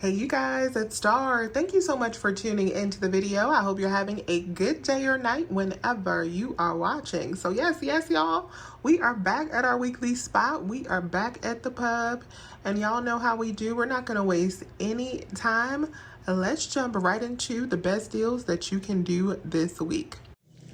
Hey you guys, it's Star. Thank you so much for tuning into the video. I hope you're having a good day or night whenever you are watching. So yes, y'all, we are back at our weekly spot. We are back at the pub, and y'all know how we do. We're not going to waste any time. Let's jump right into the best deals that you can do this week.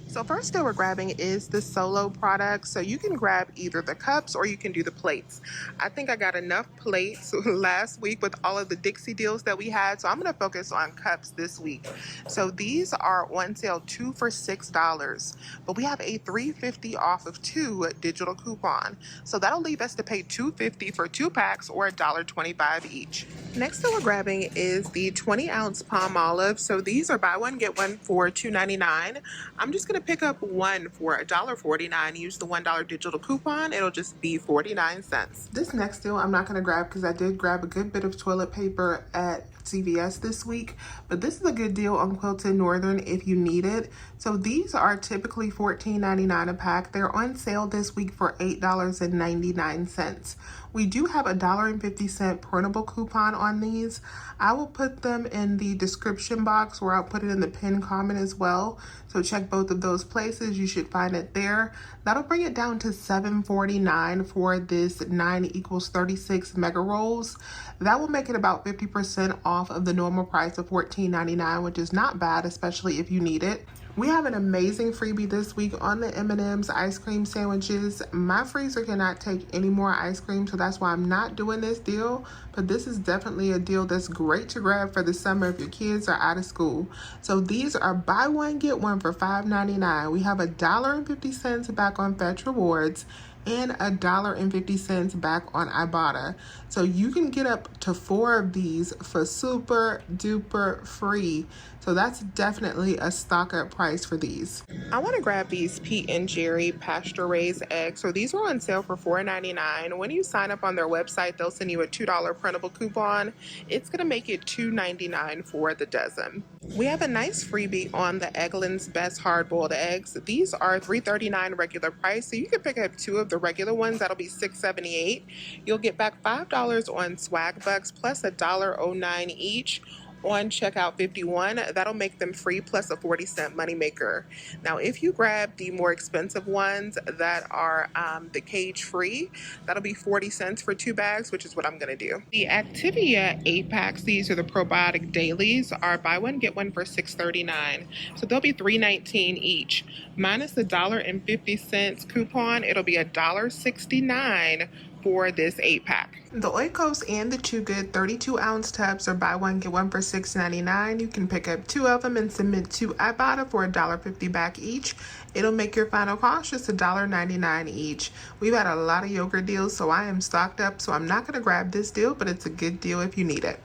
So first deal we're grabbing is the Solo product. So you can grab either the cups or you can do the plates. I think I got enough plates last week with all of the Dixie deals that we had. So I'm going to focus on cups this week. So these are on sale 2 for $6, but we have a $3.50 off of 2 digital coupon. So that'll leave us to pay $2.50 for 2 packs or $1.25 each. Next that we're grabbing is the 20-ounce palm olive. So these are buy one, get one for $2.99. I'm just going to pick up one for $1.49. Use the $1 digital coupon. It'll just be 49 cents. This next deal I'm not going to grab because I did grab a good bit of toilet paper at CVS this week, but this is a good deal on Quilted Northern if you need it. So these are typically $14.99 a pack. They're on sale this week for $8.99. We do have a $1.50 printable coupon on these. I will put them in the description box, or I'll put it in the pinned comment as well. So check both of those places. You should find it there. That'll bring it down to $7.49 for this 9 equals 36 mega rolls. That will make it about 50% off of the normal price of $14.99, which is not bad, especially if you need it. We have an amazing freebie this week on the M&M's ice cream sandwiches. My freezer cannot take any more ice cream, so that's why I'm not doing this deal. But this is definitely a deal that's great to grab for the summer if your kids are out of school. So these are buy one, get one for $5.99. We have $1.50 back on Fetch Rewards and $1.50 back on Ibotta. So you can get up to 4 of these for super duper free. So that's definitely a stock up price for these. I want to grab these Pete and Jerry pasture raised eggs. So these are on sale for $4.99. When you sign up on their website, they'll send you a $2 printable coupon. It's going to make it $2.99 for the dozen. We have a nice freebie on the Eggland's Best Hard-Boiled Eggs. These are $3.39 regular price, so you can pick up 2 of the regular ones. That'll be $6.78. You'll get back $5 on swag bucks plus $1.09 each on checkout 51. That'll make them free plus a 40-cent moneymaker. Now, if you grab the more expensive ones that are the cage free, that'll be 40 cents for 2 bags, which is what I'm going to do. The Activia 8 packs, these are the probiotic dailies, are buy one, get one for $6.39. So they'll be $3.19 each. Minus the $1.50 coupon, it'll be $1.69 for this 8-pack. The Oikos and the Too Good 32-ounce tubs are buy one, get one for $6.99. You can pick up 2 of them and submit to Ibotta for $1.50 back each. It'll make your final cost just $1.99 each. We've had a lot of yogurt deals, so I am stocked up, so I'm not going to grab this deal, but it's a good deal if you need it.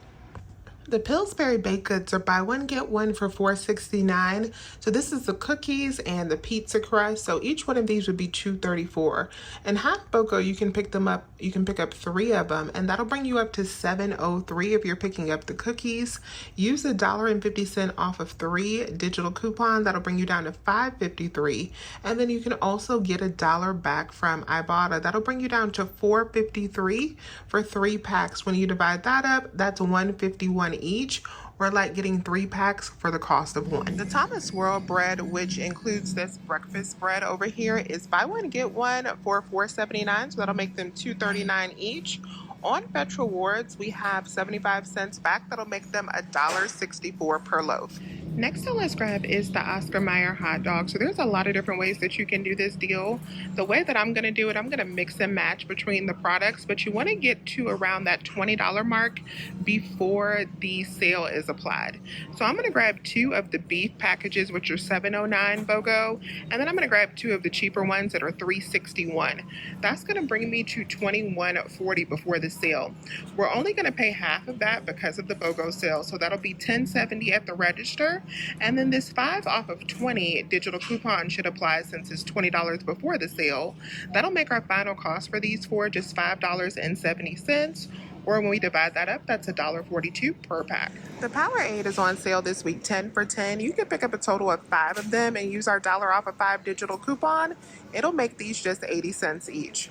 The Pillsbury baked goods are buy one, get one for $4.69. So this is the cookies and the pizza crust. So each one of these would be $2.34. And half BOGO, you can pick them up. You can pick up 3 of them, and that'll bring you up to $7.03 if you're picking up the cookies. Use $1.50 off of 3 digital coupon. That'll bring you down to $5.53. And then you can also get $1 back from Ibotta. That'll bring you down to $4.53 for 3 packs. When you divide that up, that's $1.51 each, or like getting 3 packs for the cost of 1. The Thomas World bread, which includes this breakfast bread over here, is buy one, get one for $4.79, so that'll make them $2.39 each. On Fetch Rewards, we have 75 cents back. That'll make them $1.64 per loaf. Next on let's grab is the Oscar Mayer hot dog. So there's a lot of different ways that you can do this deal. The way that I'm going to do it, I'm going to mix and match between the products, but you want to get to around that $20 mark before the sale is applied. So I'm going to grab 2 of the beef packages, which are $7.09 BOGO, and then I'm going to grab 2 of the cheaper ones that are $3.61. That's going to bring me to $21.40 before the sale. We're only going to pay half of that because of the BOGO sale, so that'll be $10.70 at the register. And then this 5 off of 20 digital coupon should apply since it's $20 before the sale. That'll make our final cost for these 4 just $5.70. Or when we divide that up, that's $1.42 per pack. The Powerade is on sale this week, 10 for $10. You can pick up a total of 5 of them and use our $1 off of 5 digital coupon. It'll make these just 80 cents each.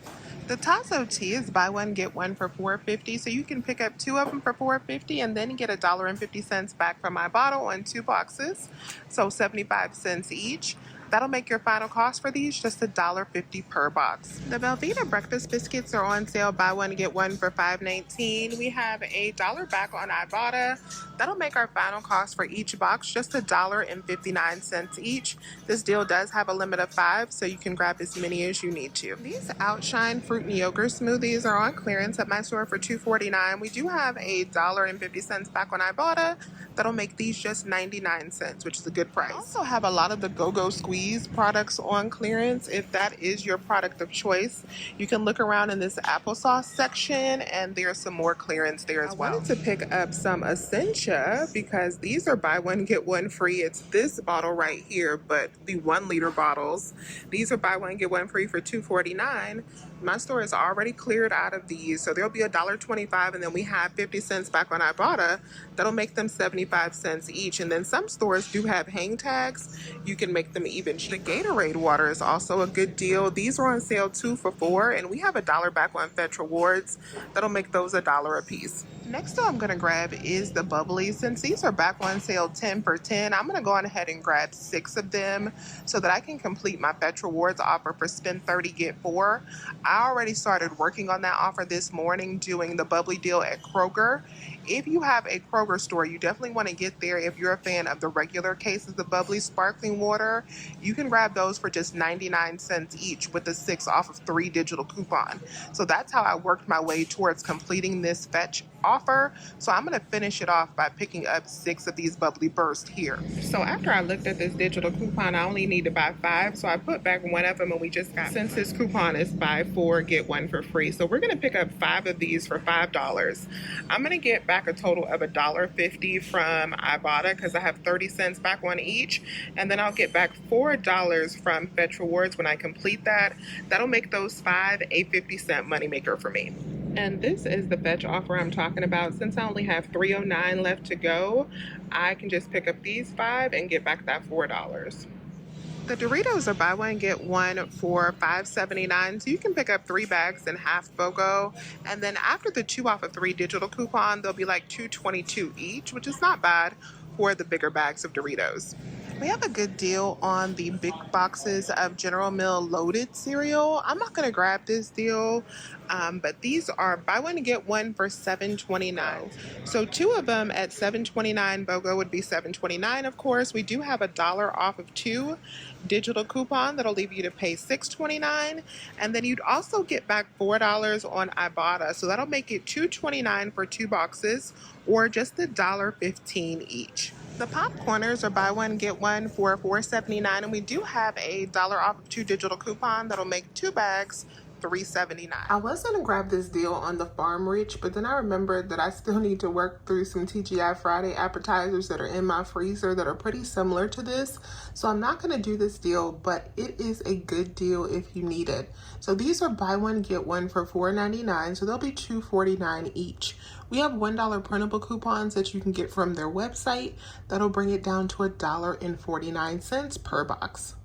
The Tazo tea is buy one get one for $4.50, so you can pick up 2 of them for $4.50 and then get $1.50 back from my bottle on 2 boxes, so 75 cents each. That'll make your final cost for these just $1.50 per box. The Velveeta breakfast biscuits are on sale, buy one get one for $5.19. We have $1 back on Ibotta. That'll make our final cost for each box just $1.59 each. This deal does have a limit of 5, so you can grab as many as you need to. These Outshine fruit and yogurt smoothies are on clearance at my store for $2.49. We do have $1.50 back on Ibotta. That'll make these just 99 cents, which is a good price. I also have a lot of the Go-Go Squeeze products on clearance. If that is your product of choice, you can look around in this applesauce section, and there's some more clearance there as well. I wanted to pick up some Essentia because these are buy one get one free. It's this bottle right here, but the 1 liter bottles. These are buy one get one free for $2.49. My store is already cleared out of these, so there'll be $1.25, and then we have 50 cents back on Ibotta. That'll make them 75 cents each. And then some stores do have hang tags. You can make them even cheaper. The Gatorade water is also a good deal. These are on sale 2 for $4, and we have $1 back on Fetch Rewards. That'll make those $1 a piece. Next I'm gonna grab is the bubbly. Since these are back on sale 10 for 10, I'm gonna go on ahead and grab 6 of them so that I can complete my Fetch Rewards offer for spend 30 get 4. I already started working on that offer this morning doing the bubbly deal at Kroger. If you have a Kroger store, you definitely want to get there. If you're a fan of the regular cases of bubbly sparkling water, you can grab those for just 99 cents each with a 6 off of 3 digital coupon. So that's how I worked my way towards completing this Fetch offer. So I'm going to finish it off by picking up 6 of these bubbly bursts here. So after I looked at this digital coupon, I only need to buy 5. So I put back 1 of them, and we just got, since this coupon is buy 4 get 1 for free. So we're going to pick up 5 of these for $5. I'm going to get back a total of $1.50 from Ibotta because I have 30 cents back on each, and then I'll get back $4 from Fetch Rewards when I complete that. That'll make those 5 a 50-cent moneymaker for me. And this is the Fetch offer I'm talking about. Since I only have $3.09 left to go, I can just pick up these 5 and get back that $4. The Doritos are buy one get one for $5.79, so you can pick up 3 bags and half BOGO. And then after the 2 off of 3 digital coupon, they'll be like $2.22 each, which is not bad for the bigger bags of Doritos. We have a good deal on the big boxes of General Mills loaded cereal. I'm not going to grab this deal, but these are buy one get one for $7.29. So 2 of them at $7.29. BOGO would be $7.29, of course. We do have $1 off of 2 digital coupon that'll leave you to pay $6.29, and then you'd also get back $4 on Ibotta, so that'll make it $2.29 for 2 boxes, or just $1.15 each. The popcorners are buy one get one for $4.79, and we do have $1 off of 2 digital coupon that'll make 2 bags $3.79. I was gonna grab this deal on the Farm Rich, but then I remembered that I still need to work through some TGI Friday appetizers that are in my freezer that are pretty similar to this. So I'm not gonna do this deal, but it is a good deal if you need it. So these are buy one get one for $4.99, so they'll be $2.49 each. We have $1 printable coupons that you can get from their website. That'll bring it down to $1.49 per box.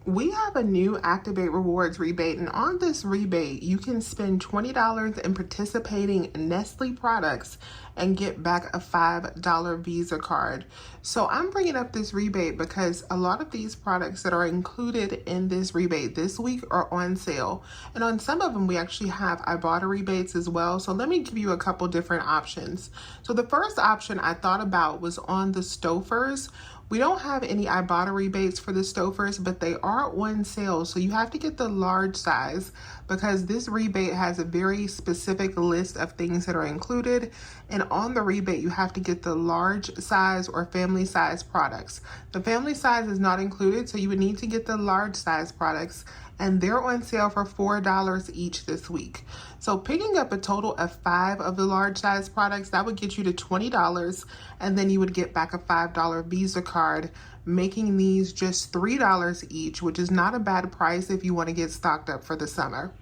We have a new Activate Rewards rebate, and on this rebate, you can spend $20 in participating Nestle products and get back a $5 Visa card. So I'm bringing up this rebate because a lot of these products that are included in this rebate this week are on sale. And on some of them, we actually have Ibotta rebates as well. So let me give you a couple different options. So the first option I thought about was on the Stouffer's. We don't have any Ibotta rebates for the Stouffer's, but they are on sale. So you have to get the large size because this rebate has a very specific list of things that are included. And on the rebate, you have to get the large size or family size products. The family size is not included, so you would need to get the large size products, and they're on sale for $4 each this week. So picking up a total of 5 of the large size products, that would get you to $20, and then you would get back a $5 Visa card, making these just $3 each, which is not a bad price if you want to get stocked up for the summer.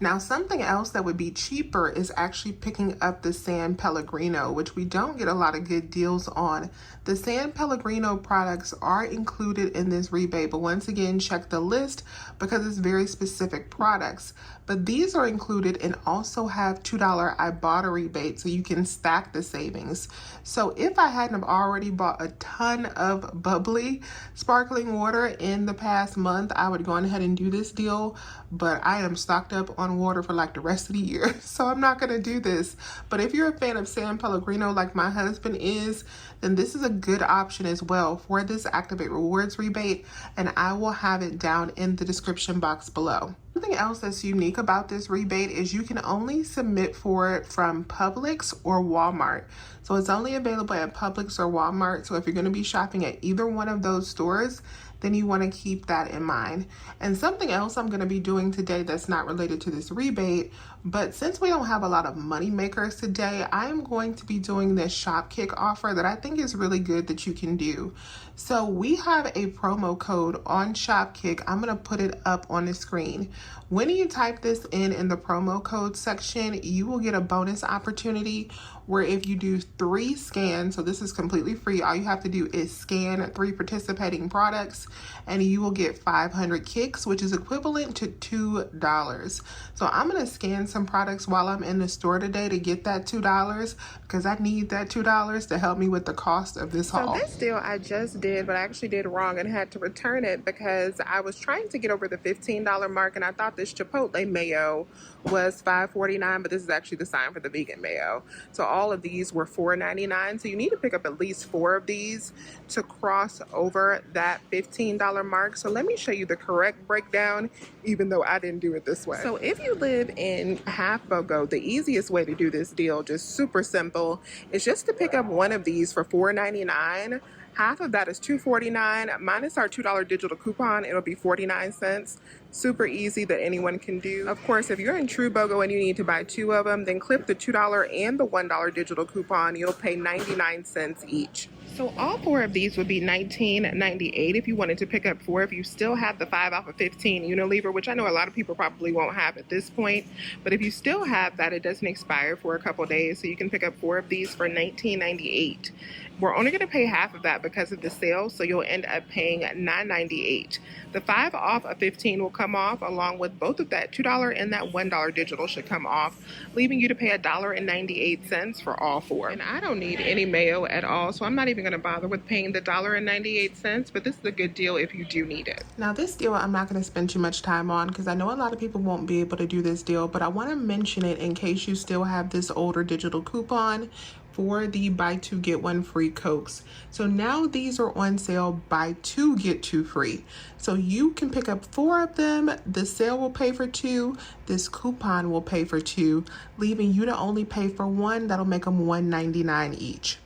Now, something else that would be cheaper is actually picking up the San Pellegrino, which we don't get a lot of good deals on. The San Pellegrino products are included in this rebate, but once again, check the list because it's very specific products. But these are included and also have $2 Ibotta rebate, so you can stack the savings. So if I hadn't have already bought a ton of bubbly sparkling water in the past month, I would go on ahead and do this deal, but I am stocked up on water for like the rest of the year, so I'm not gonna do this. But if you're a fan of San Pellegrino like my husband is, then this is a good option as well for this Activate Rewards rebate, and I will have it down in the description box below. Something else that's unique about this rebate is you can only submit for it from Publix or Walmart. So it's only available at Publix or Walmart. So if you're going to be shopping at either one of those stores, then you want to keep that in mind. And something else I'm going to be doing today that's not related to this rebate, but since we don't have a lot of money makers today, I am going to be doing this Shopkick offer that I think is really good that you can do. So we have a promo code on Shopkick. I'm going to put it up on the screen. When you type this in the promo code section, you will get a bonus opportunity where if you do 3 scans, so this is completely free, all you have to do is scan 3 participating products and you will get 500 kicks, which is equivalent to $2. So I'm going to scan some products while I'm in the store today to get that $2 because I need that $2 to help me with the cost of this haul. So this deal I just did, but I actually did wrong and had to return it because I was trying to get over the $15 mark and I thought this Chipotle mayo was $5.49, but this is actually the sign for the vegan mayo. So all of these were $4.99. So you need to pick up at least 4 of these to cross over that $15 mark. So let me show you the correct breakdown, even though I didn't do it this way. So if you live in Half BOGO, the easiest way to do this deal, just super simple, is just to pick up one of these for $4.99. Half of that is $2.49 minus our $2 digital coupon. It'll be 49 cents. Super easy that anyone can do. Of course, if you're in True BOGO and you need to buy 2 of them, then clip the $2 and the $1 digital coupon. You'll pay 99 cents each. So all 4 of these would be $19.98 if you wanted to pick up 4. If you still have the 5 off of 15 Unilever, which I know a lot of people probably won't have at this point, but if you still have that, it doesn't expire for a couple days, so you can pick up 4 of these for $19.98. We're only going to pay half of that because of the sale, so you'll end up paying $9.98. The 5 off of 15 will come off along with both of that $2 and that $1 digital should come off, leaving you to pay $1.98 for all 4. And I don't need any mayo at all, so I'm not even going to bother with paying the $1.98, but this is a good deal if you do need it. Now this deal I'm not going to spend too much time on because I know a lot of people won't be able to do this deal, but I want to mention it in case you still have this older digital coupon for the buy 2 get 1 free Cokes. So now these are on sale, buy 2 get 2 free. So you can pick up 4 of them. The sale will pay for 2. This coupon will pay for 2, leaving you to only pay for 1. That'll make them $1.99 each.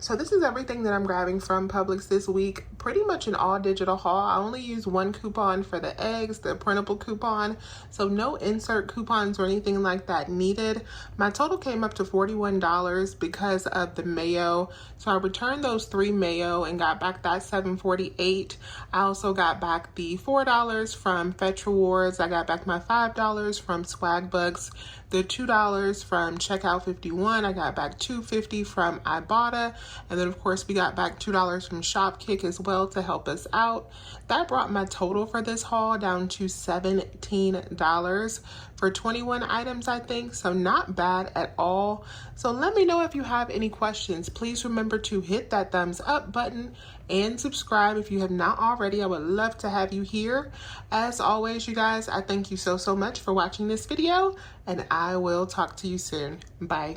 So this is everything that I'm grabbing from Publix this week. Pretty much an all digital haul. I only use 1 coupon for the eggs, the printable coupon. So no insert coupons or anything like that needed. My total came up to $41 because of the mayo. So I returned those 3 mayo and got back that $7.48. I also got back the $4 from Fetch Rewards. I got back my $5 from Swag Bucks. The $2 from Checkout 51, I got back $2.50 from Ibotta, and then of course we got back $2 from Shopkick as well to help us out. That brought my total for this haul down to $17 for 21 items, I think, so not bad at all. So let me know if you have any questions. Please remember to hit that thumbs up button and subscribe if you have not already. I would love to have you here. As always, you guys, I thank you so much for watching this video, and I will talk to you soon. Bye.